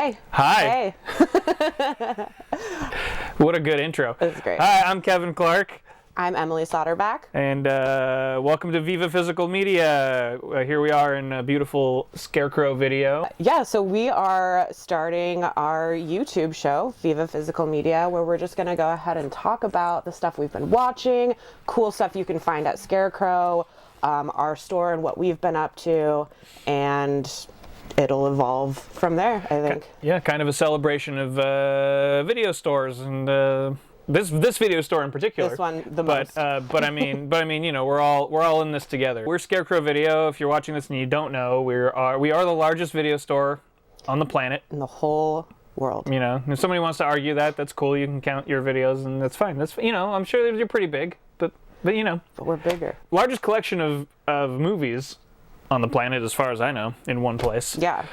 Hi. Hi. Hey. What a good intro. That's great. Hi, I'm Kevin Clark. I'm Emalie Soderback. And welcome to VIVA Physical Media. Here we are in a beautiful Scarecrow video. Yeah, so we are starting our YouTube show, VIVA Physical Media, where we're just going to go ahead and talk about the stuff we've been watching, cool stuff you can find at Scarecrow, our store and what we've been up to, and it'll evolve from there, I think. Yeah, kind of a celebration of video stores and this video store in particular. This one the most. But I mean, you know, we're all in this together. We're Scarecrow Video. If you're watching this and you don't know, we are the largest video store on the planet. In the whole world. You know, if somebody wants to argue that, that's cool. You can count your videos, and that's fine. That's, you know, I'm sure you're pretty big, but you know. But we're bigger. Largest collection of movies on the planet, as far as I know, in one place. Yeah.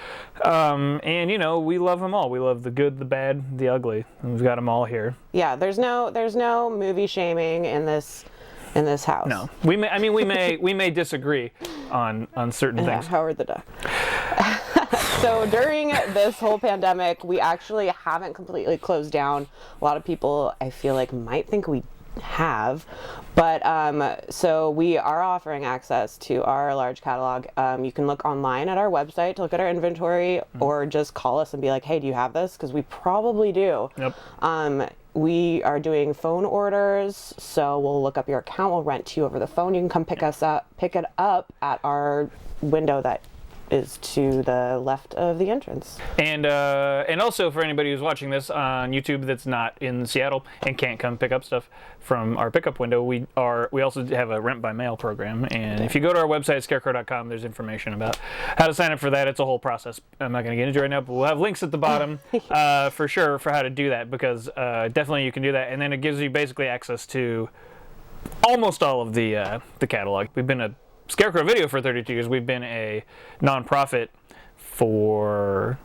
And you know, we love them all. We love the good, the bad, the ugly. And we've got them all here. Yeah, there's no movie shaming in this house. No, we may disagree on certain things. Howard the Duck. So during this whole pandemic, we actually haven't completely closed down. A lot of people, I feel like, might think we have, but so we are offering access to our large catalog. You can look online at our website to look at our inventory, or just call us and be like, hey, do you have this? Because we probably do. Yep. We are doing phone orders, so we'll look up your account, we'll rent to you over the phone. You can come pick it up at our window that is to the left of the entrance. And also for anybody who's watching this on YouTube that's not in Seattle and can't come pick up stuff from our pickup window, we also have a rent by mail program. And if you go to our website, scarecrow.com, there's information about how to sign up for that. It's a whole process. I'm not going to get into it right now, but we'll have links at the bottom for sure for how to do that, because definitely you can do that. And then it gives you basically access to almost all of the catalog. We've been a Scarecrow Video for 32 years. We've been a nonprofit for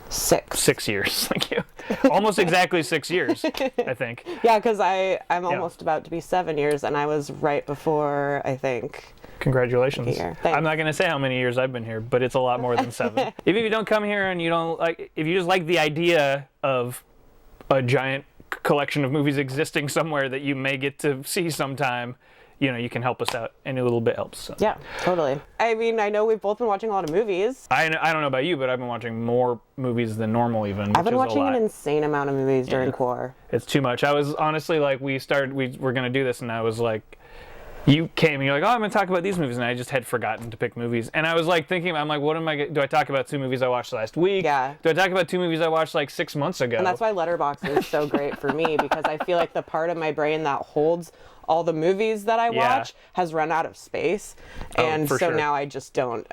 six years. Thank you. Almost exactly 6 years, I think. Yeah, because I'm almost about to be 7 years, and I was right before, I think. Congratulations. I'm not going to say how many years I've been here, but it's a lot more than 7. If you don't come here and you don't like, if you just like the idea of a giant collection of movies existing somewhere that you may get to see sometime, you know, you can help us out. Any little bit helps. So. Yeah, totally. I mean, I know we've both been watching a lot of movies. I don't know about you, but I've been watching more movies than normal even. I've been watching an insane amount of movies during core. It's too much. I was honestly like, we were going to do this, and I was like, you came and you're like, oh, I'm going to talk about these movies, and I just had forgotten to pick movies. And I was like thinking, I'm like, what am I do I talk about 2 movies I watched last week? Yeah. Do I talk about 2 movies I watched like 6 months ago? And that's why Letterboxd is so great for me, because I feel like the part of my brain that holds all the movies that I watch has run out of space, and so now I just don't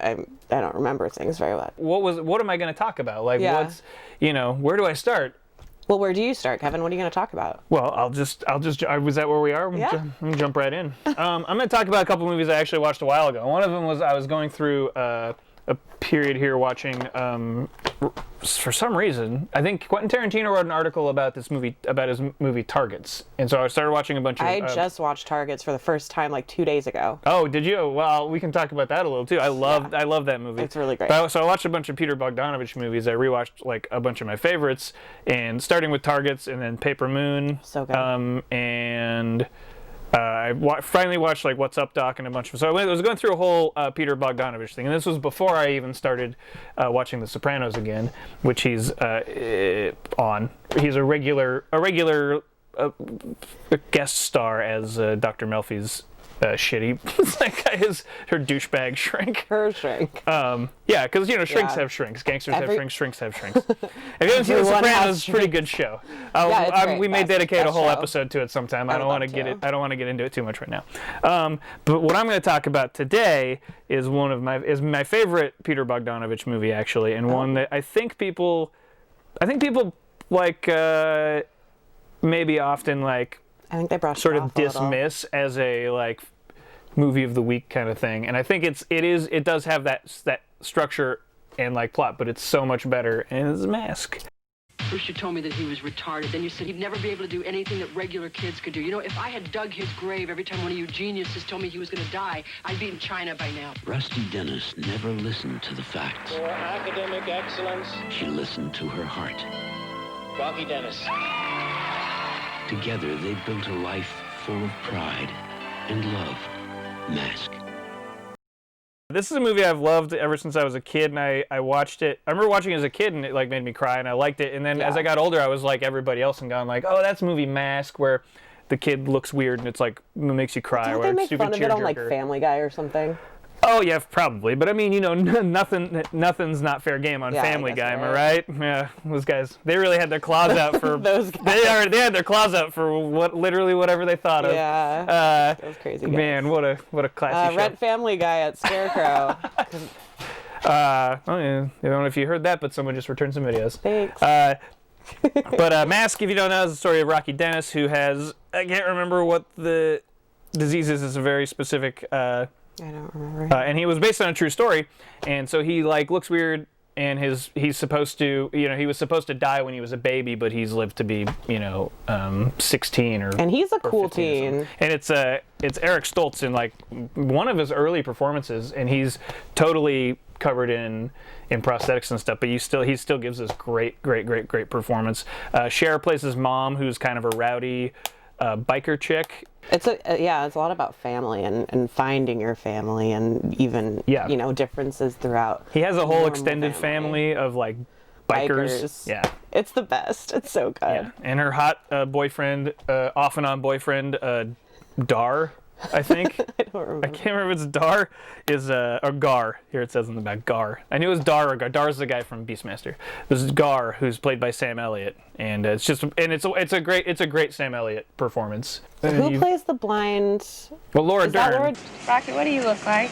remember things very well. What am I going to talk about? Like, what's, you know, where do I start? Well, where do you start, Kevin? What are you going to talk about? Well, was that where we are? I'm going to jump right in. I'm going to talk about a couple movies I actually watched a while ago. One of them was, I was going through a period here watching, for some reason, I think Quentin Tarantino wrote an article about this movie, about his movie Targets. And so I started watching a bunch of... I just watched Targets for the first time like 2 days ago. Oh, did you? Well, we can talk about that a little too. I love that movie. It's really great. So I watched a bunch of Peter Bogdanovich movies. I rewatched like a bunch of my favorites, and starting with Targets and then Paper Moon. So good. And... I finally watched like What's Up, Doc, and a bunch of... So I was going through a whole Peter Bogdanovich thing, and this was before I even started watching The Sopranos again, which he's on. He's a regular guest star as Dr. Melfi's shitty... that guy is her douchebag shrink. Her shrink. Yeah, because, you know, shrinks have shrinks. Gangsters have shrinks. Shrinks have shrinks. If you haven't seen The Sopranos, it's a pretty good show. We may dedicate a whole episode to it sometime. I don't want to get into it too much right now. But what I'm going to talk about today is my favorite Peter Bogdanovich movie, actually, and one that I think people like maybe often like I think they brushed sort it of dismiss as a like movie of the week kind of thing, and I think it does have that structure and like plot, but it's so much better, and it's Mask. First you told me that he was retarded, then you said he'd never be able to do anything that regular kids could do. You know, if I had dug his grave every time one of you geniuses told me he was gonna die, I'd be in China by now. Rusty Dennis never listened to the facts. For academic excellence, She listened to her heart. Rocky Dennis. Together, they built a life full of pride and love. Mask. This is a movie I've loved ever since I was a kid, and I watched it. I remember watching it as a kid, and it like made me cry, and I liked it. And then as I got older, I was like everybody else and gone like, oh, that's movie Mask, where the kid looks weird and it's like it makes you cry. Don't or they make stupid fun of it on like tearjerker. Family Guy or something? Oh yeah, probably. But I mean, you know, nothing's not fair game on Family Guy. Am I right? Yeah, those guys, they really had their claws out for Those guys. They had their claws out for literally whatever they thought of. Yeah, those crazy guys. Man, what a classy show. Rent Family Guy at Scarecrow. Oh yeah, I don't know if you heard that, but someone just returned some videos. Thanks. But Mask, if you don't know, is the story of Rocky Dennis, who has, I can't remember what the disease is. It's a very specific. I don't remember. And he was based on a true story, and so he like looks weird, and he's supposed to, you know, he was supposed to die when he was a baby, but he's lived to be, you know, 16 or. And he's a cool 15 or teen. and it's Eric Stoltz in like one of his early performances, and he's totally covered in prosthetics and stuff, but he still gives this great performance. Cher plays his mom, who's kind of a rowdy biker chick. It's it's a lot about family and finding your family and even you know, differences throughout. He has a whole extended family of like bikers. Yeah, it's the best. It's so good. Yeah, and her hot boyfriend, off and on boyfriend, Dar, I think. I don't remember. I can't remember if it's Dar or Gar. Here it says in the back, Gar. I knew it was Dar or Gar. Dar's the guy from Beastmaster. This is Gar, who's played by Sam Elliott, and it's a great Sam Elliott performance. Who plays the blind? Well, Laura Dern. Rocky, what do you look like?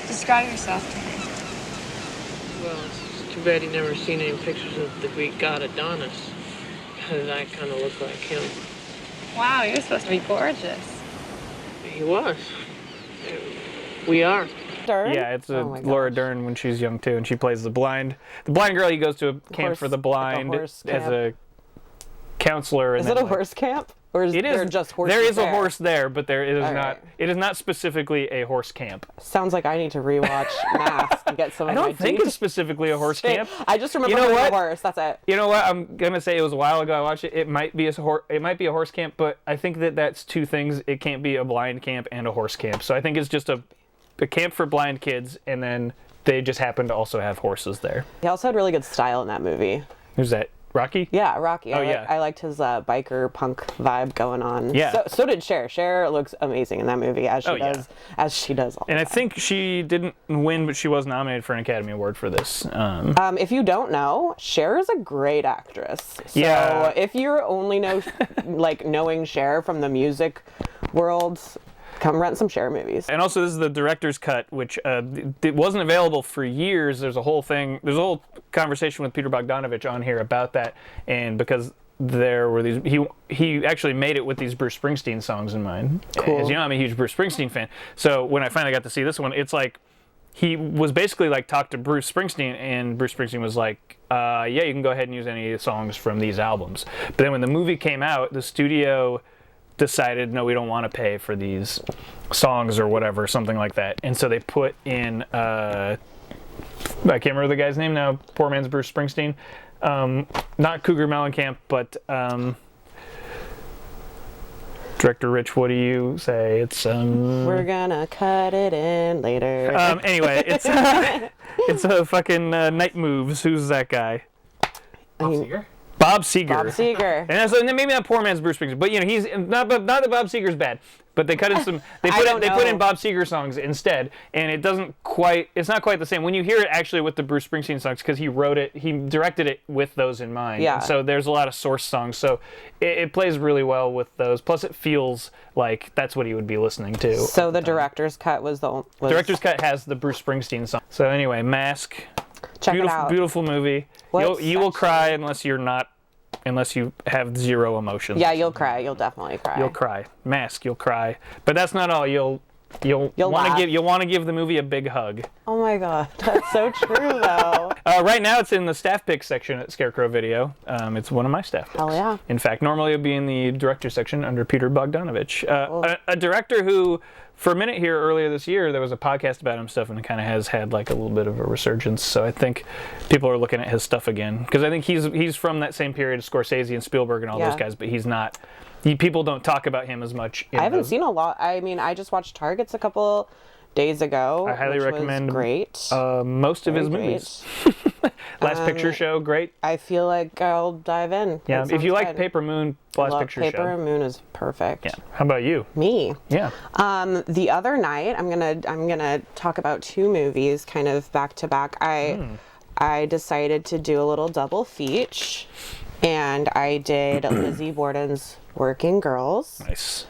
Describe yourself to me. Well, it's too bad you never seen any pictures of the Greek god Adonis, because I kind of look like him. Wow, you're supposed to be gorgeous. He was. We are. Dern? Yeah, it's Oh my Laura gosh. Dern when she's young too, and she plays the blind girl. He goes to a camp for the blind horse as camp. a counselor. Is it a horse camp? Or is there just horses There is a there? horse there, but there is All not. right. It is not specifically a horse camp. Sounds like I need to rewatch Mask to get some I of my don't think it's specifically a horse camp. I just remember You know having what? a horse. That's it. You know what? I'm gonna say it was a while ago I watched it. It might be a horse camp, but I think that's two things. It can't be a blind camp and a horse camp. So I think it's just a camp for blind kids, and then they just happen to also have horses there. He also had really good style in that movie. Who's that? Rocky? Yeah, Rocky. Oh, yeah. I liked his biker punk vibe going on. Yeah. So did Cher. Cher looks amazing in that movie, as she Oh, yeah. does. As she does all And the I time. think she didn't win, but she was nominated for an Academy Award for this. If you don't know, Cher is a great actress. So Yeah. if you only know, knowing Cher from the music world, come rent some Cher movies. And also, this is the director's cut, which it wasn't available for years. There's a whole conversation with Peter Bogdanovich on here about that, and because there were these, he actually made it with these Bruce Springsteen songs in mind. Cool. As you know, I'm a huge Bruce Springsteen fan. So when I finally got to see this one, it's like he was basically like talked to Bruce Springsteen, and Bruce Springsteen was like, yeah, you can go ahead and use any songs from these albums. But then when the movie came out, the studio decided, no, we don't want to pay for these songs or whatever, something like that. And so they put in, I can't remember the guy's name now, poor man's Bruce Springsteen. Not Cougar Mellencamp, but Director Rich, what do you say? It's We're gonna cut it in later. anyway, it's a fucking Night Moves. Who's that guy? Bob Seger. Bob Seger. Bob Seger. And so maybe not poor man's Bruce Springsteen, but you know, he's not that Bob Seger's bad, but they cut in some. They put in Bob Seger songs instead, and it's not quite the same when you hear it actually with the Bruce Springsteen songs, because he directed it with those in mind. Yeah. And so there's a lot of source songs, so it plays really well with those. Plus, it feels like that's what he would be listening to. So the director's cut was Director's cut has the Bruce Springsteen song. So anyway, Mask. Check Beautiful, it out. beautiful movie. You will cry unless you have zero emotions. Yeah, you'll cry. You'll definitely cry. You'll cry. Mask, you'll cry. But that's not all. You'll You'll laugh. want to give the movie a big hug. Oh my god, that's so true though. Right now it's in the staff pick section at Scarecrow Video. It's one of my staff picks. Hell yeah. In fact, normally it would be in the director section under Peter Bogdanovich, a director who, for a minute here earlier this year, there was a podcast about him stuff, and it kind of has had like a little bit of a resurgence. So I think people are looking at his stuff again, because I think he's from that same period of Scorsese and Spielberg and all those guys, but he's not. People don't talk about him as much. I haven't seen a lot. I mean, I just watched Targets a couple days ago. I highly recommend. Was great. Most of his movies. Last Picture Show, great. I feel like I'll dive in. Yeah, if you like Paper Moon, Last Picture Show. Paper Moon is perfect. Yeah. How about you? Me. Yeah. The other night, I'm gonna talk about two movies, kind of back to back. I decided to do a little double feature, and I did Lizzie Borden's Working Girls. Nice.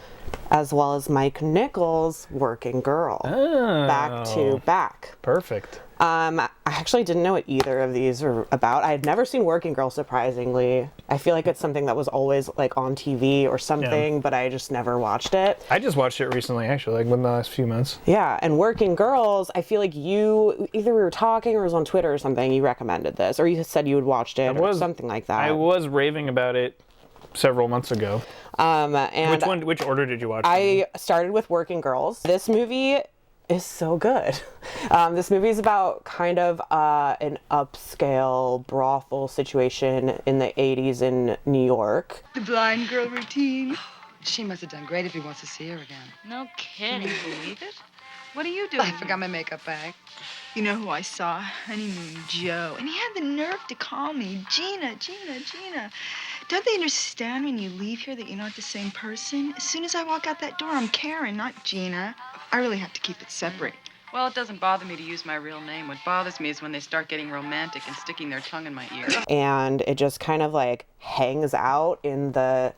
As well as Mike Nichols' Working Girl. Oh. Back to back. Perfect. I actually didn't know what either of these were about. I had never seen Working Girl, surprisingly. I feel like it's something that was always like on TV or something, but I just never watched it. I just watched it recently, actually, like within the last few months. Yeah, and Working Girls, I feel like you, either we were talking or it was on Twitter or something, you recommended this, or you said you had watched it or something like that. I was raving about it several months ago. And which order did you watch? I started with Working Girls. This movie is so good. This movie is about kind of an upscale brothel situation in the 80s in New York. The blind girl routine. She must have done great if he wants to see her again. No kidding. Believe it? What are you doing? I forgot my makeup bag. You know who I saw? Honeymoon Joe. And he had the nerve to call me Gina. Don't they understand when you leave here that you're not the same person? As soon as I walk out that door, I'm Karen, not Gina. I really have to keep it separate. Well, it doesn't bother me to use my real name. What bothers me is when they start getting romantic and sticking their tongue in my ear. And it just kind of like hangs out in the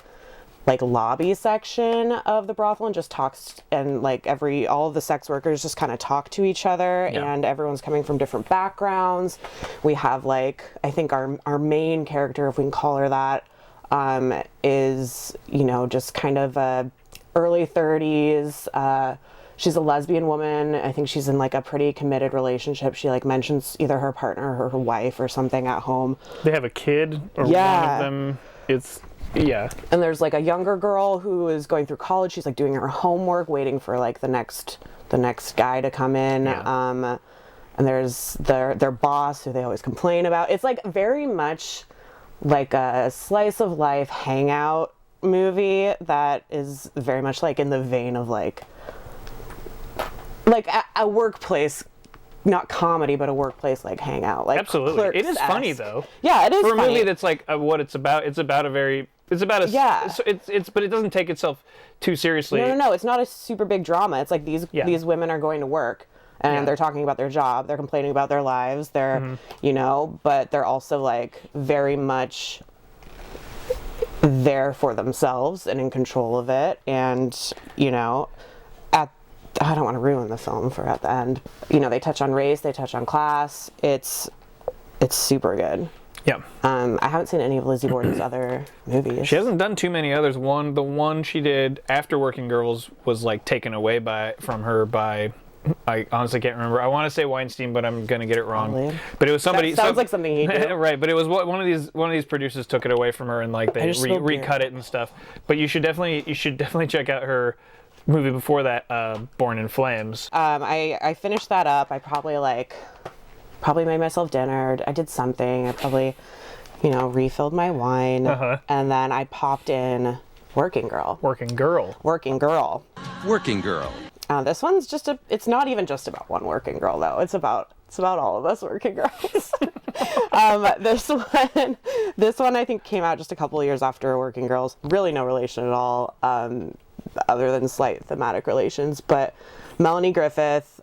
like lobby section of the brothel and just talks, and like all of the sex workers just kind of talk to each other, and everyone's coming from different backgrounds. We have like, I think our main character, if we can call her that, is, you know, just kind of early 30s. She's a lesbian woman. I think she's in like a pretty committed relationship. She like mentions either her partner or her wife or something at home. They have a kid, or one of them. And there's like a younger girl who is going through college. She's like doing her homework, waiting for like the next guy to come in. And there's their boss, who they always complain about. It's like very much like a slice of life hangout movie that is very much like in the vein of like a workplace, not comedy, but a workplace like hangout. Like absolutely, Clerks-esque. It is funny though. Yeah, it is for a funny. movie that's like what it's about. It's about but it doesn't take itself too seriously. No. It's not a super big drama. It's like these women are going to work and they're talking about their job. They're complaining about their lives. They're you know, but they're also like very much there for themselves and in control of it. And you know, I don't want to ruin the film for at the end. You know, they touch on race, they touch on class. It's super good. Yeah. I haven't seen any of Lizzie Borden's other movies. She hasn't done too many others. The one she did after Working Girls was like taken away from her by, I honestly can't remember. I want to say Weinstein, but I'm gonna get it wrong. Probably. But it was somebody. That sounds like something he did. Right, but it was one of these producers took it away from her, and like they recut it and stuff. But you should definitely check out her movie before that, Born in Flames. I finished that up. I probably made myself dinner. I did something. I probably, you know, refilled my wine, and then I popped in Working Girl. This one's it's not even just about one working girl though. It's about all of us working girls. This one I think came out just a couple of years after Working Girls. Really no relation at all, other than slight thematic relations. But Melanie Griffith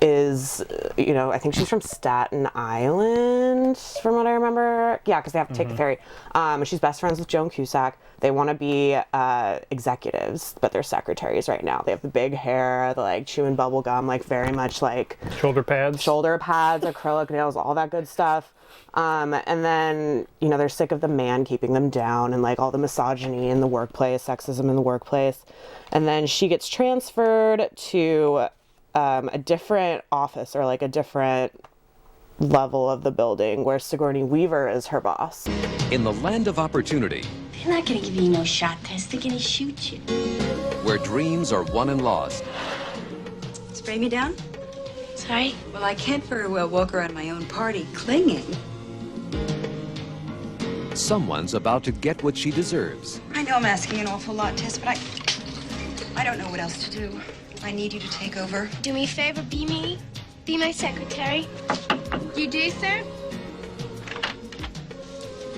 is, I think she's from Staten Island, from what I remember. Yeah, because they have to take the ferry. She's best friends with Joan Cusack. They want to be executives, but they're secretaries right now. They have the big hair, the like chewing bubble gum, like very much like shoulder pads, acrylic nails, all that good stuff. And then, they're sick of the man keeping them down and like all the misogyny in the workplace, sexism in the workplace. And then she gets transferred to a different office or like a different level of the building where Sigourney Weaver is her boss. In the land of opportunity, they're not gonna give you no shot test, they're gonna shoot you. Where dreams are won and lost. Spray me down? Sorry? Well, I can't very well walk around my own party clinging. Someone's about to get what she deserves. I know I'm asking an awful lot, Tess, but I don't know what else to do. I need you to take over. Do me a favor, be me. Be my secretary. You do, sir?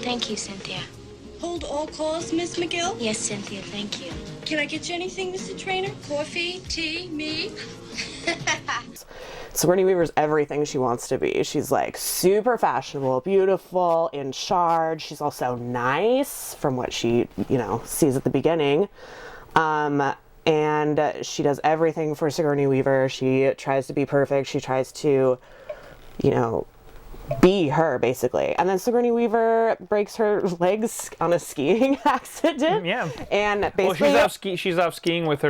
Thank you, Cynthia. Hold all calls, Miss McGill? Yes, Cynthia, thank you. Can I get you anything, Mr. Trainer? Coffee, tea, me? Sigourney Weaver's everything she wants to be. She's like super fashionable, beautiful, in charge. She's also nice from what she, sees at the beginning. And she does everything for Sigourney Weaver. She tries to be perfect. She tries to, be her, basically. And then Sigourney Weaver breaks her legs on a skiing accident. Yeah. And basically... Well, she's off skiing with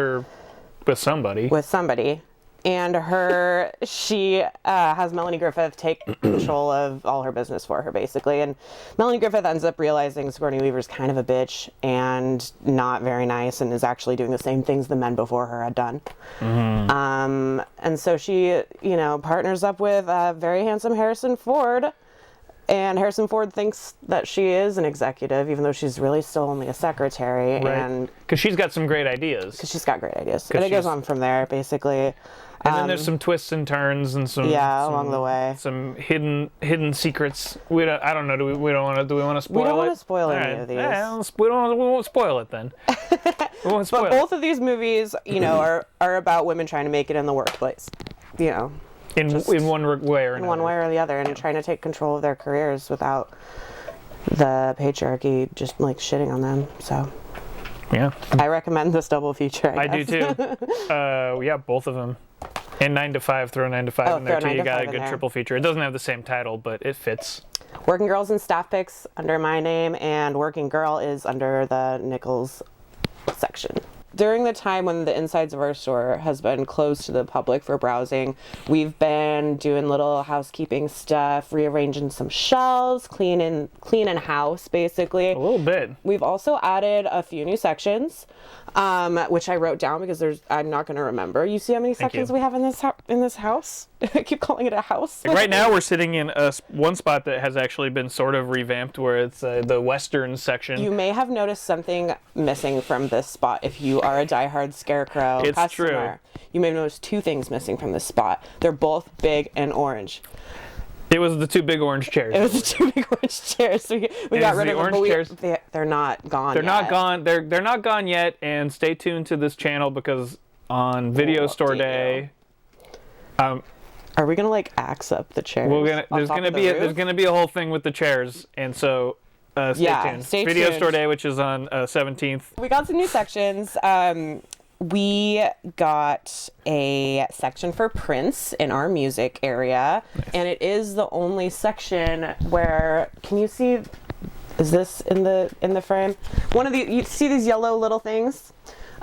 somebody. With somebody. And she has Melanie Griffith take control of all her business for her, basically. And Melanie Griffith ends up realizing Sigourney Weaver's kind of a bitch and not very nice and is actually doing the same things the men before her had done. Mm-hmm. And so she, partners up with very handsome Harrison Ford. And Harrison Ford thinks that she is an executive, even though she's really still only a secretary. Right. And because she's got some great ideas. Because she's got great ideas. And it goes on from there, basically. And then there's some twists and turns and some along the way, some hidden secrets. I don't know. Do we want to spoil it? We don't want to spoil any of these. Yeah, we won't spoil it then. We won't spoil but both of these movies, are about women trying to make it in the workplace. In one way or another. In one way or the other, and trying to take control of their careers without the patriarchy just like shitting on them. So. Yeah. I recommend this double feature. I do too. Yeah, both of them. And 9 to 5, throw 9 to 5 in there too. You got a good triple feature. It doesn't have the same title, but it fits. Working Girls and Staff Picks under my name, and Working Girl is under the Nichols section. During the time when the insides of our store has been closed to the public for browsing, we've been doing little housekeeping stuff, rearranging some shelves, cleaning house, basically. A little bit. We've also added a few new sections, which I wrote down because I'm not going to remember. You see how many sections we have in this house? I keep calling it a house. Right now we're sitting in one spot that has actually been sort of revamped, where it's the Western section. You may have noticed something missing from this spot if you are a diehard Scarecrow customer. It's true. You may have noticed two things missing from this spot. They're both big and orange. It was the two big orange chairs. It was the two big orange chairs. We got rid of them, but they're not gone yet. Not gone. They're not gone yet, and stay tuned to this channel because on Video Store Day... Are we gonna axe up the chairs? There's gonna be a whole thing with the chairs, and so stay tuned. Video Store Day, which is on 17th. We got some new sections. We got a section for Prince in our music area, and it is the only section where, can you see? Is this in the frame? One of the, you see these yellow little things?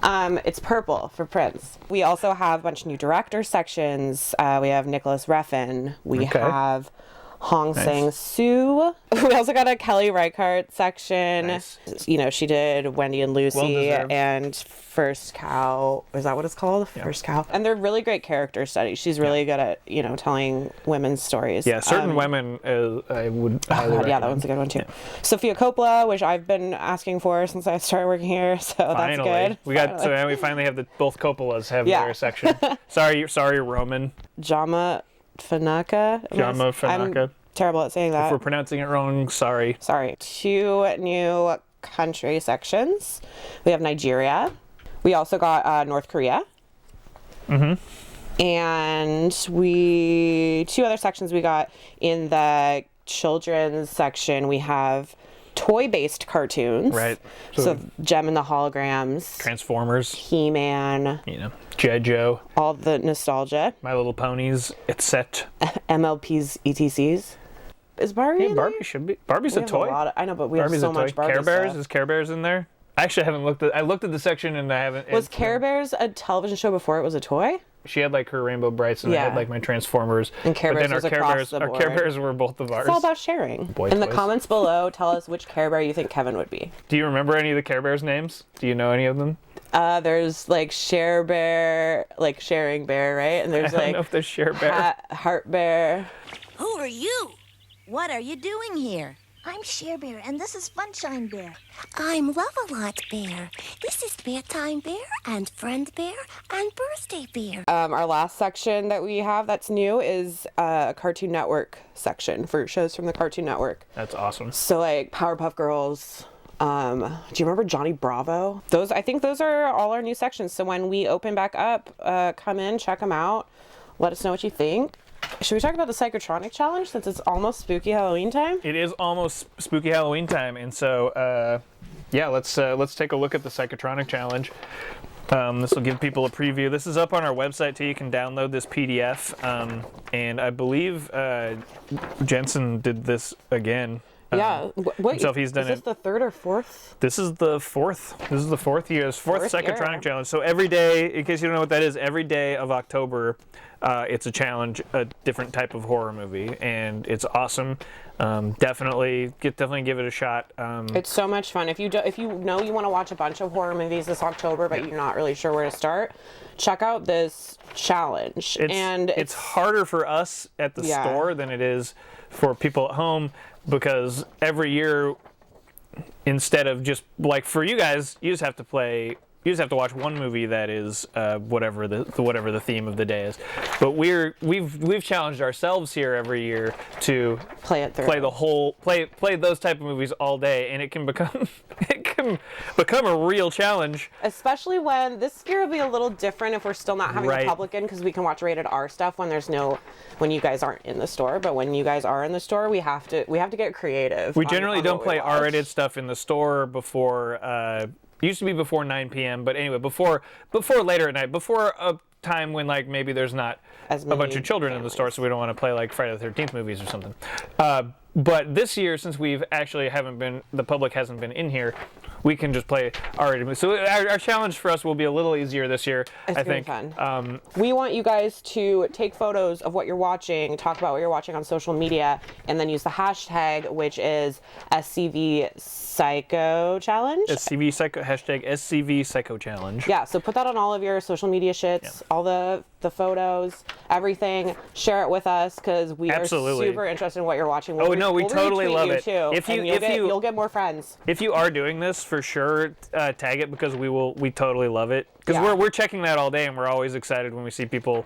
It's purple for Prince. We also have a bunch of new director sections. We have Nicholas Refn. We have Hong Sang-soo. We also got a Kelly Reichardt section. Nice. She did Wendy and Lucy and First Cow. Is that what it's called? Yeah. First Cow. And they're really great character studies. She's really good at, telling women's stories. Yeah, certain women I would highly recommend. Yeah, that one's a good one too. Yeah. Sofia Coppola, which I've been asking for since I started working here, so that's good. We finally have both Coppolas have their section. Sorry, Roman. Jama Fanaka. I'm terrible at saying that. If we're pronouncing it wrong, sorry. Sorry. 2 new country sections. We have Nigeria. We also got North Korea. Mm-hmm. And two other sections we got in the children's section. We have toy-based cartoons. Right. So Jem and the Holograms. Transformers. He-Man. G.I. Joe. All the nostalgia. My Little Ponies, etc. MLPs, ETCs. Is Barbie in Barbie there? should be. Barbie's a toy. I know, but we have so much Barbie Care Bears? stuff. Is Care Bears in there? I actually haven't looked at. I looked at the section and I haven't. Was Care Bears a television show before it was a toy? She had like her Rainbow Brights, and I had like my Transformers. And Care Bears was across the board. Our Care Bears were both of ours. It's all about sharing. In the comments below, tell us which Care Bear you think Kevin would be. Do you remember any of the Care Bears names? Do you know any of them? There's like Share Bear, like Sharing Bear, right? And there's I don't know if there's Share Bear. Heart Bear. Who are you? What are you doing here? I'm Share Bear, and this is Funshine Bear. I'm Love-A-Lot Bear. This is Bedtime Bear, and Friend Bear, and Birthday Bear. Our last section that we have that's new is a Cartoon Network section for shows from the Cartoon Network. That's awesome. So like Powerpuff Girls. Do you remember Johnny Bravo? I think those are all our new sections. So when we open back up, come in, check them out. Let us know what you think. Should we talk about the Psychotronic challenge since it's almost spooky Halloween time? It is almost spooky Halloween time, and so yeah, let's take a look at the Psychotronic challenge. This will give people a preview. This is up on our website too. You can download this PDF, and I believe Jensen did this again. Yeah. Wait, so he's done is this the third or fourth? This is the fourth. This is the fourth Psychotronic challenge. So every day, in case you don't know what that is, every day of October, it's a challenge, a different type of horror movie, and it's awesome. Definitely give it a shot. It's so much fun. If you know you want to watch a bunch of horror movies this October, but you're not really sure where to start, check out this challenge. It's harder for us at the store than it is for people at home, because every year, instead of just like for you guys, you just have to watch one movie that is whatever the theme of the day is. But we've challenged ourselves here every year to play those type of movies all day, and it can become a real challenge. Especially when this year will be a little different if we're still not having the public in, because we can watch rated R stuff when you guys aren't in the store. But when you guys are in the store, we have to get creative. We generally don't play R-rated stuff in the store before. Used to be before 9 p.m., but anyway, before later at night, before a time when like maybe there's not a bunch of children in the store, so we don't want to play like Friday the 13th movies or something. But this year, since the public hasn't been in here, we can just play R-rated movies. So our challenge for us will be a little easier this year, I think. Fun. We want you guys to take photos of what you're watching, talk about what you're watching on social media, and then use the hashtag, which is SCV Psycho Challenge. Hashtag SCV Psycho Challenge. Yeah, so put that on all of your social media shits, all the photos, everything. Share it with us, because we are super interested in what you're watching. We totally love it. Too, you'll get more friends. If you are doing this, for sure, tag it, because we totally love it. Because we're checking that all day, and we're always excited when we see people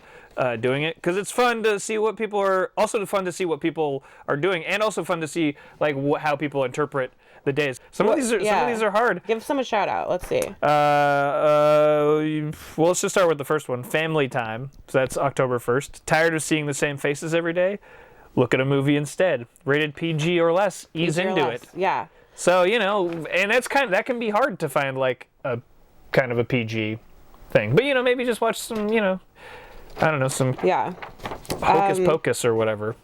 doing it, because it's fun to see what people are. Also fun to see what people are doing, and also fun to see like how people interpret the days. Some of these are hard. Give some a shout out. Let's see. Well, let's just start with the first one. Family Time. So that's October 1st. Tired of seeing the same faces every day? Look at a movie instead. Rated PG or less. Ease into it. Yeah. So and that can be hard to find like a kind of a PG thing. But maybe just watch some I don't know, some Hocus Pocus or whatever.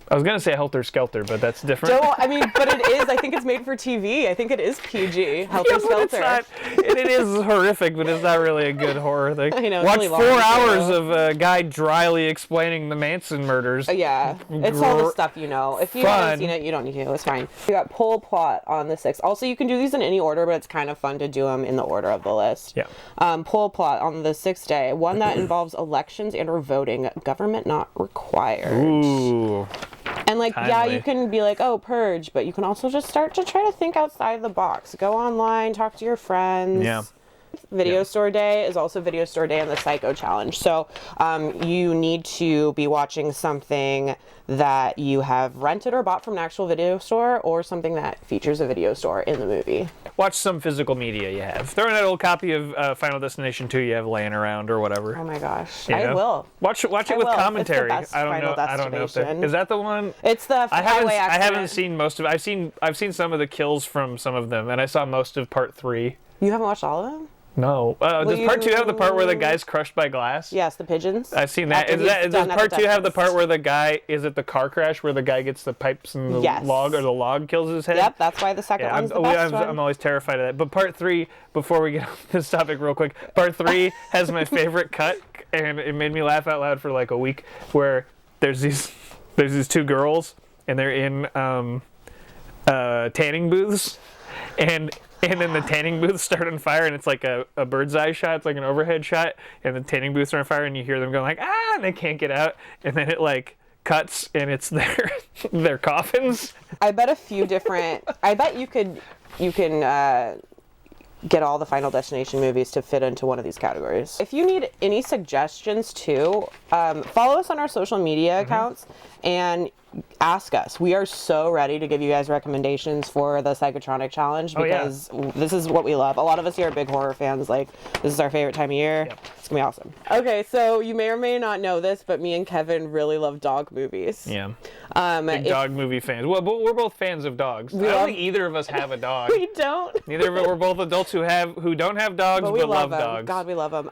I was going to say Helter Skelter, but that's different. No, I mean, but it is. I think it's made for TV. I think it is PG. Helter Skelter. It is horrific, but it's not really a good horror thing. I know. Watch really 4 hours of a guy dryly explaining the Manson murders. Yeah. It's all the stuff you know. If you haven't seen it, you don't need to. It's fine. We got Poll Plot on the 6th. Also, you can do these in any order, but it's kind of fun to do them in the order of the list. Yeah. Poll Plot on the 6th day. One that involves elections and or voting. Government not required. Ooh. And you can be like, oh, purge, but you can also just start to try to think outside the box. Go online, talk to your friends. Yeah. Video Store Day is also Video Store Day and the Psycho Challenge. So you need to be watching something that you have rented or bought from an actual video store, or something that features a video store in the movie. Watch some physical media you have. Throw in that old copy of Final Destination 2 you have laying around or whatever. Oh my gosh, You know? I will. Watch it with commentary. It's the best I don't know if that, is that the one. It's the highway accident. I haven't seen most of. I've seen some of the kills from some of them, and I saw most of part 3. You haven't watched all of them? No. Does part 2 have the part where the guy's crushed by glass? Yes, the pigeons. I've seen that. Does part 2 have the part where the guy is at the car crash where the guy gets the pipes and the log, or the log kills his head? Yep, that's why the second one's the best one. I'm always terrified of that. But part 3, before we get off this topic real quick, part 3 has my favorite cut, and it made me laugh out loud for like a week, where there's these 2 girls, and they're in tanning booths, and then the tanning booths start on fire, and it's like a bird's eye shot. It's like an overhead shot, and the tanning booths are on fire, and you hear them going like, ah, and they can't get out. And then it like cuts, and it's their coffins. I bet you can get all the Final Destination movies to fit into one of these categories. If you need any suggestions too, follow us on our social media accounts and ask us. We are so ready to give you guys recommendations for the Psychotronic challenge, because this is what we love. A lot of us here are big horror fans. Like, this is our favorite time of year. Yep. It's gonna be awesome. Okay, so you may or may not know this, but me and Kevin really love dog movies. Yeah. Big dog movie fans. Well, we're both fans of dogs. I don't think either of us have a dog. We don't. Neither of us. We're both adults who don't have dogs, but love dogs. God, we love them.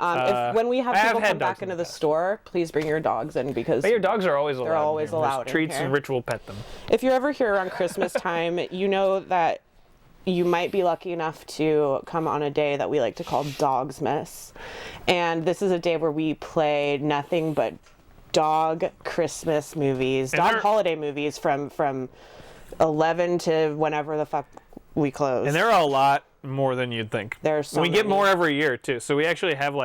When we have people come back into the store, please bring your dogs in, because your dogs are always allowed. They're always allowed. There's treats and ritual pet them. If you're ever here around Christmas time, you know that you might be lucky enough to come on a day that we like to call Dogsmas. And this is a day where we play nothing but dog Christmas movies, holiday movies from 11 to whenever the fuck we close. And there are a lot more than you'd think. There's so we many. Get more every year too. So we actually have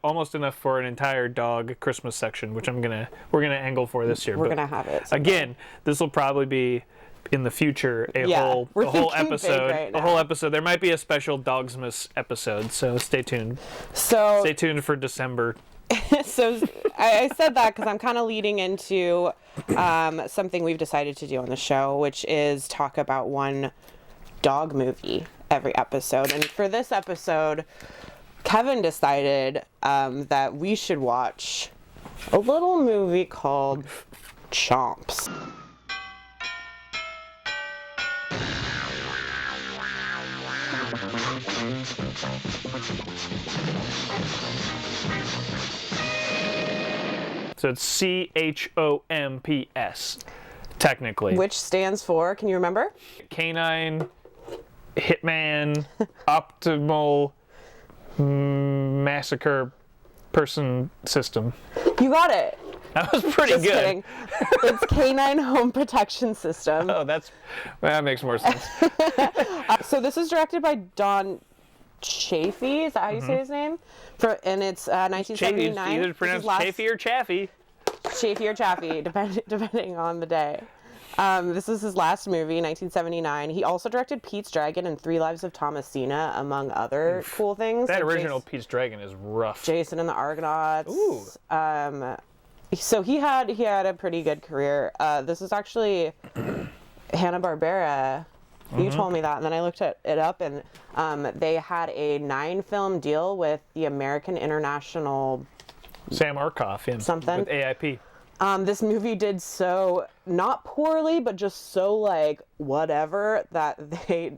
almost enough for an entire dog Christmas section, which we're gonna angle for this year. We're gonna have it. Sometime. Again, this will probably be in the future a whole episode. A whole episode. There might be a special Dogsmas episode, so stay tuned. Stay tuned for December. So I said that because I'm kind of leading into something we've decided to do on the show, which is talk about one dog movie every episode. And for this episode, Kevin decided that we should watch a little movie called C.H.O.M.P.S. So it's C.H.O.M.P.S. technically. Which stands for, can you remember? Canine Hitman Optimal Massacre Person System. You got it. That was pretty good. Kidding. It's Canine Home Protection System. Oh, that makes more sense. So this is directed by Don Chaffee. Is that how you say his name? And it's 1979. Either pronounced Chaffee or Chaffee. Chaffee or Chaffee, depending on the day. This is his last movie, 1979. He also directed Pete's Dragon and 3 Lives of Thomasina, among other cool things. That original Pete's Dragon is rough. Jason and the Argonauts. Ooh. So he had a pretty good career. This is actually Hanna-Barbera. You told me that, and then I looked it up, and they had a 9-film deal with the American International... Sam Arkoff, something. With AIP. This movie did so, not poorly, but just so, like, whatever, that they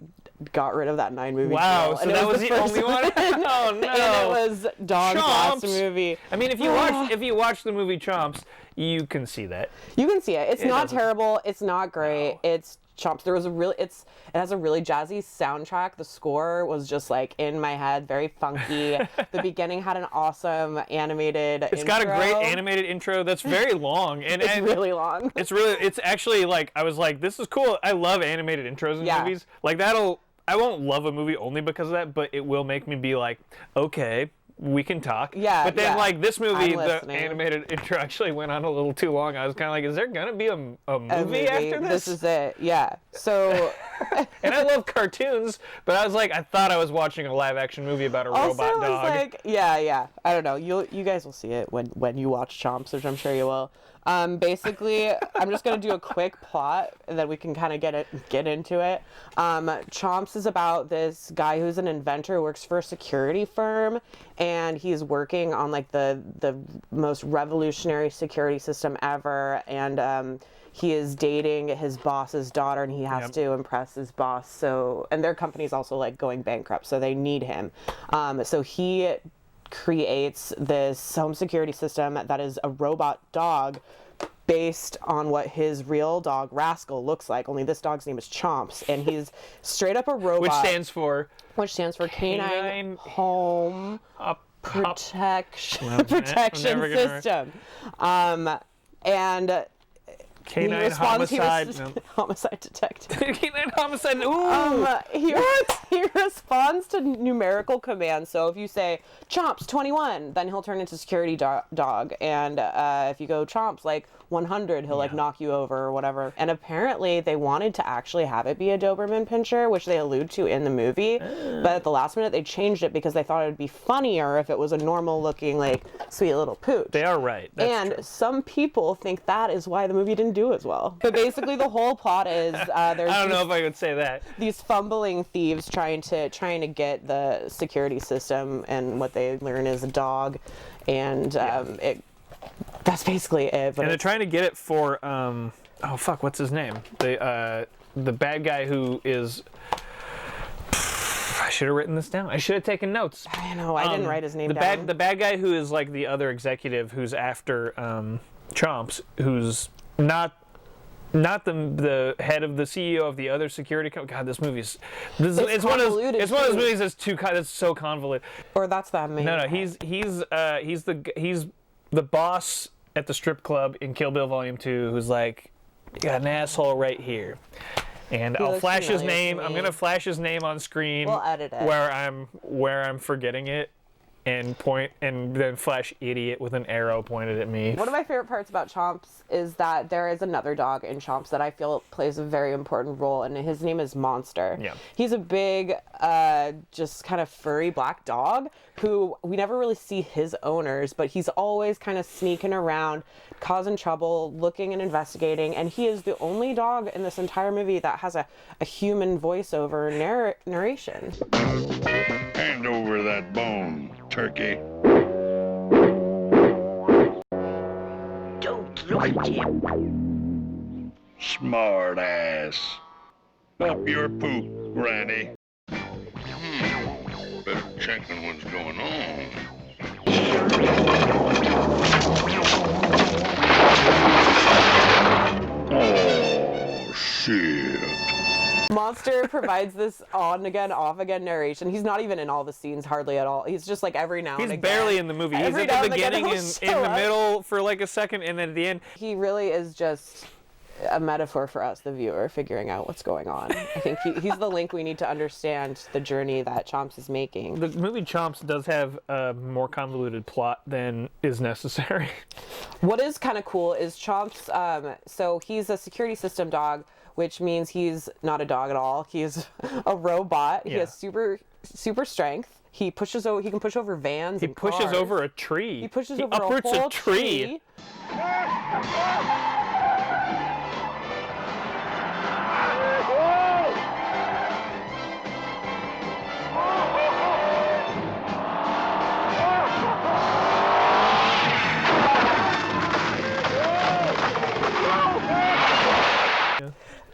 got rid of that 9-movie deal. Wow, so that was the only one? Oh, no. And it was Don's last movie. I mean, if you watch the movie C.H.O.M.P.S, you can see that. You can see it. It's not terrible. It's not great. No. It's C.H.O.M.P.S. It has a really jazzy soundtrack. The score was just like in my head, very funky. The beginning had an awesome animated intro. It's got a great animated intro that's very long. It's really long. It's actually like, I was like, this is cool. I love animated intros in movies. Like I won't love a movie only because of that, but it will make me be like, okay, we can talk. Yeah. But then, like, this movie, I'm the listening. animated intro actually went on a little too long. I was kind of like, is there going to be a movie after this? This is it. Yeah. So. And I love cartoons, but I was like, I thought I was watching a live-action movie about a robot dog. Also, like, yeah. I don't know. You guys will see it when you watch Chomps, which I'm sure you will. Basically, I'm just gonna do a quick plot, and then we can kind of get into it. Chomps is about this guy who's an inventor, who works for a security firm, and he's working on like the most revolutionary security system ever, and he is dating his boss's daughter, and he has to impress his boss. So, and their company's also like going bankrupt, so they need him. So he creates this home security system that is a robot dog based on what his real dog Rascal looks like, only this dog's name is Chomps, and he's straight up a robot, which stands for Canine Home Protection System. And Canine homicide. Homicide detective. Canine homicide. Ooh. He responds to numerical commands. So if you say Chomps 21, then he'll turn into security dog. And if you go Chomps like 100, he'll like knock you over or whatever. And apparently they wanted to actually have it be a Doberman Pinscher, which they allude to in the movie. But at the last minute they changed it because they thought it would be funnier if it was a normal looking like sweet little pooch. They are right. That's true. Some people think that is why the movie didn't do as well. But basically the whole plot is there's I don't know if I would say that. These fumbling thieves trying to get the security system, and what they learn is a dog, and that's basically it. But and they're trying to get it for oh fuck, what's his name? The bad guy who is. I should have written this down. I should have taken notes. I know. I didn't write his name down. The bad guy who is like the other executive who's after Chomps, who's not the head of the CEO of the other security company. God, this movie's it's one of those movies that's so convoluted. Or that's that main. No, he's the boss at the strip club in Kill Bill Volume 2, who's like, you got an asshole right here. And I'll flash his name. I'm gonna flash his name on screen. We'll edit it. Where I'm forgetting it. And point, and then flash idiot with an arrow pointed at me. One of my favorite parts about Chomps is that there is another dog in Chomps that I feel plays a very important role, and his name is Monster. Yeah. He's a big, just kind of furry black dog who we never really see his owners, but he's always kind of sneaking around, causing trouble, looking and investigating, and he is the only dog in this entire movie that has a human voiceover narration. Hand over that bone, turkey. Don't look at him. Smart ass. Up your poop, Granny. Better check on what's going on. Oh, shit. Monster provides this on-again, off-again narration. He's not even in all the scenes, hardly at all. He's just like every now and again. He's barely in the movie. He's at the beginning, in the middle for like a second, and then at the end. He really is just a metaphor for us, the viewer, figuring out what's going on. I think he's the link we need to understand the journey that Chomps is making. The movie Chomps does have a more convoluted plot than is necessary. What is kind of cool is Chomps, so he's a security system dog, which means he's not a dog at all. He's a robot. Yeah. He has super strength. He can push over vans. He pushes over a tree. He pushes over a whole tree.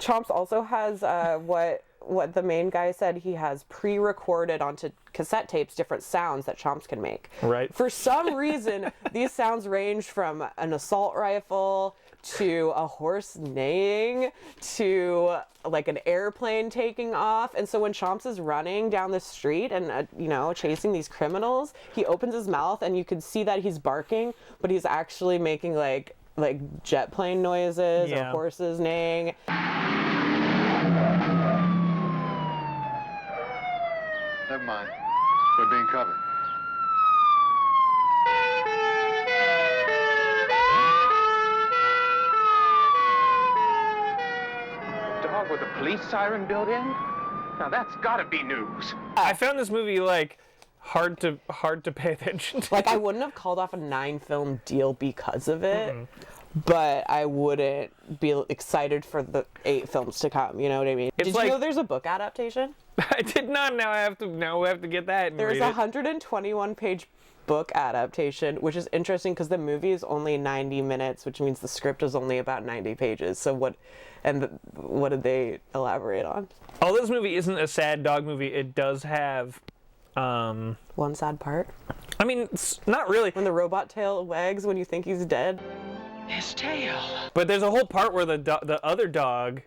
Chomps also has what the main guy said. He has pre-recorded onto cassette tapes different sounds that Chomps can make. Right. For some reason, these sounds range from an assault rifle to a horse neighing to like an airplane taking off. And so when Chomps is running down the street and chasing these criminals, he opens his mouth and you can see that he's barking, but he's actually making like jet plane noises or horses neighing. Never mind. We're being covered. police siren built in? Now that's gotta be news. I found this movie, like, hard to pay attention to. Like, I wouldn't have called off a 9-film deal because of it, but I wouldn't be excited for the 8 films to come, you know what I mean? It's Did like, you know there's a book adaptation? I did not. Now we have to get that and There's read a it. 121-page book adaptation, which is interesting because the movie is only 90 minutes, which means the script is only about 90 pages. So what did they elaborate on? Although this movie isn't a sad dog movie, it does have one sad part. I mean, it's not really. When the robot tail wags when you think he's dead. His tail. But there's a whole part where the other dog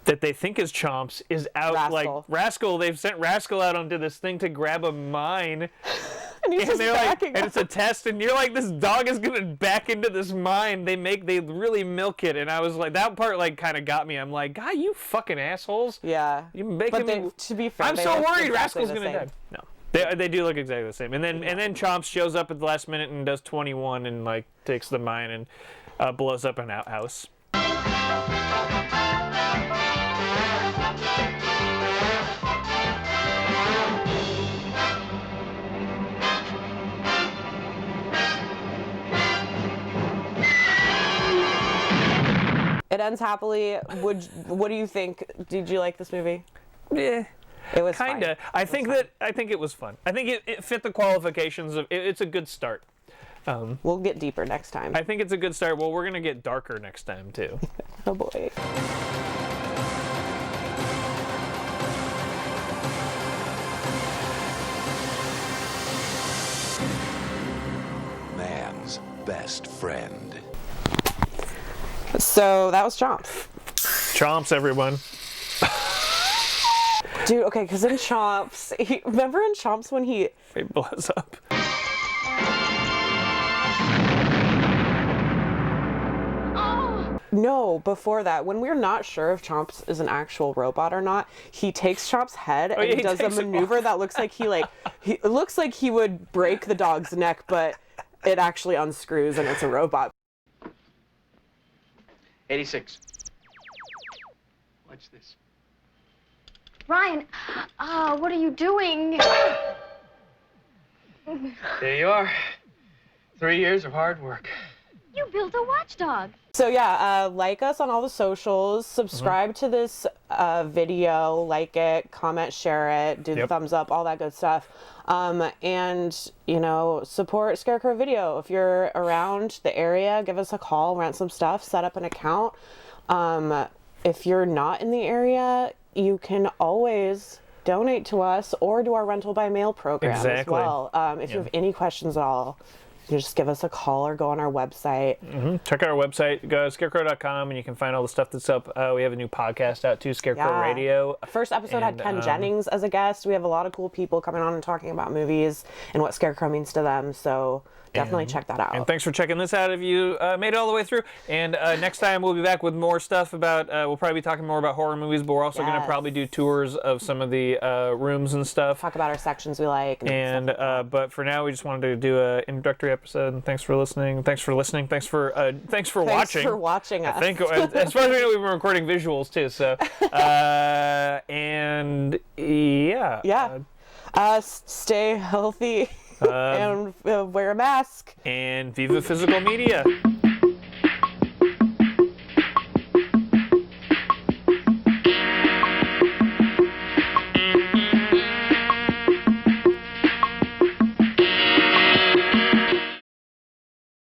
that they think is Chomps is out. Rascal. Like Rascal. They've sent Rascal out onto this thing to grab a mine. And he's just they're backing and it's a test, and you're like, this dog is gonna back into this mine. They really milk it, and I was like, that part like kind of got me. I'm like, God, you fucking assholes. Yeah. You making me. To be fair, I'm they so look worried exactly Rascal's the gonna same. die. No, they do look exactly the same. And then Chomps shows up at the last minute and does 21 and like takes the mine and blows up an outhouse. It ends happily. What do you think? Did you like this movie? Yeah. It was kinda. Fine. I think it was fun. I think it fit the qualifications of it's a good start. We'll get deeper next time. I think it's a good start. Well, we're gonna get darker next time too. Oh boy. Man's best friend. So that was Chomps. Chomps, everyone. Dude, okay, because in Chomps, remember in Chomps when he blows up? No, before that, when we're not sure if Chomps is an actual robot or not, he takes Chomps' head and he does a maneuver that looks like it looks like he would break the dog's neck, but it actually unscrews and it's a robot. 86. Watch this. Ryan, what are you doing? There you are. 3 years of hard work. You built a watchdog. So yeah, like us on all the socials, subscribe to this video, like it, comment, share it, do the thumbs up, all that good stuff. And, you know, support Scarecrow Video. If you're around the area, give us a call, rent some stuff, set up an account. If you're not in the area, you can always donate to us or do our rental by mail program as well. If you have any questions at all, you just give us a call or go on our website. Check out our website, go to scarecrow.com, and you can find all the stuff that's up. We have a new podcast out too, Scarecrow Radio. First episode had Ken Jennings as a guest. We have a lot of cool people coming on and talking about movies and what Scarecrow means to them. So definitely check that out. And thanks for checking this out if you made it all the way through. And next time we'll be back with more stuff about, we'll probably be talking more about horror movies, but we're also going to probably do tours of some of the rooms and stuff. Talk about our sections we like. And but for now, we just wanted to do an introductory episode. And thanks for listening. Thanks for watching. Thanks for watching us. I think, as far as we know, we've been recording visuals too. So, and yeah. Yeah. Stay healthy and wear a mask. And Viva Physical Media.